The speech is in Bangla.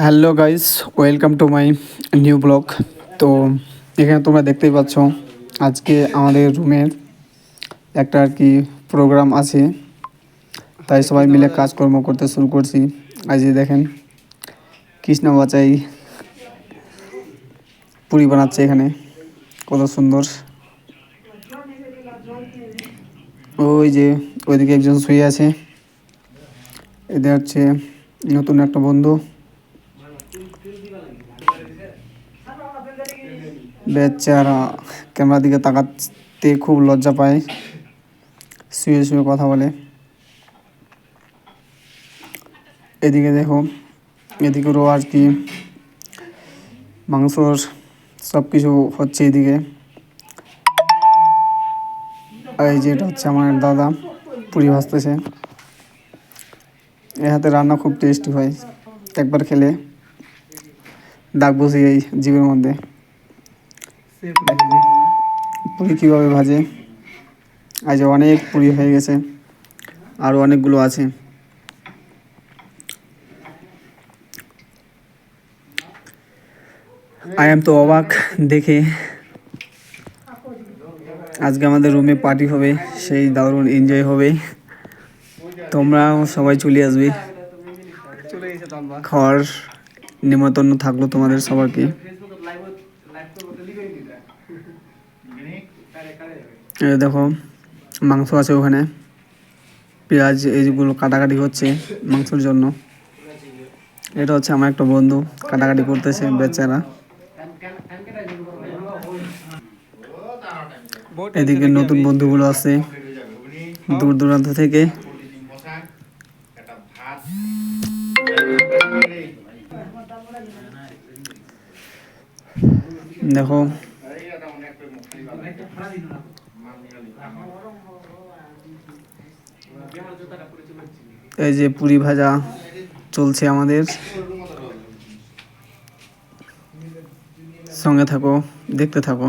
Hello guys, welcome to my new blog. তো এখানে তোমরা দেখতেই পাচ্ছ আজকে আমাদের রুমের একটা আর কি প্রোগ্রাম আছে, তাই সবাই মিলে কাজকর্ম করতে শুরু করছি। আজ দেখেন কৃষ্ণ বাচাই পুরি বানাচ্ছে, এখানে কত সুন্দর। ওই যে ওইদিকে একজন শুয়ে আছে, এদের হচ্ছে নতুন একটা বন্ধু। বেচারা ক্যামেরার দিকে তাকাতে খুব লজ্জা পায়, শুয়ে শুয়ে কথা বলে। এদিকে দেখো, এদিকেরও আর কি মাংসর সব কিছু হচ্ছে এদিকে। এই যে এটা হচ্ছে আমার দাদা, পুরি ভাজতেছে। এর হাতে রান্না খুব টেস্টি হয়, একবার খেলে দাগ বসে এই জিভের মধ্যে। পুরি কীভাবে ভাজে, আজ অনেক পুরি হয়ে গেছে, আরও অনেকগুলো আছে। আই এম তো অবাক দেখে। আজকে আমাদের রুমে পার্টি হবে, সেই দারুণ এনজয় হবে। তোমরাও সবাই চলে আসবে, খাওয়ার নিমন্ত্রণ থাকলো তোমাদের সবাইকে। দেখো মাংস আছে ওখানে, পেঁয়াজ এইগুলো কাটাকাটি হচ্ছে মাংসের জন্য। এটা হচ্ছে আমার একটা বন্ধু, কাটাকাটি করতেছে বেচারা। এদিকে নতুন বন্ধুগুলো আছে দূর দূরান্ত থেকে। দেখো এই যে পুরি ভাজা চলছে আমাদের, সঙ্গে থাকো, দেখতে থাকো।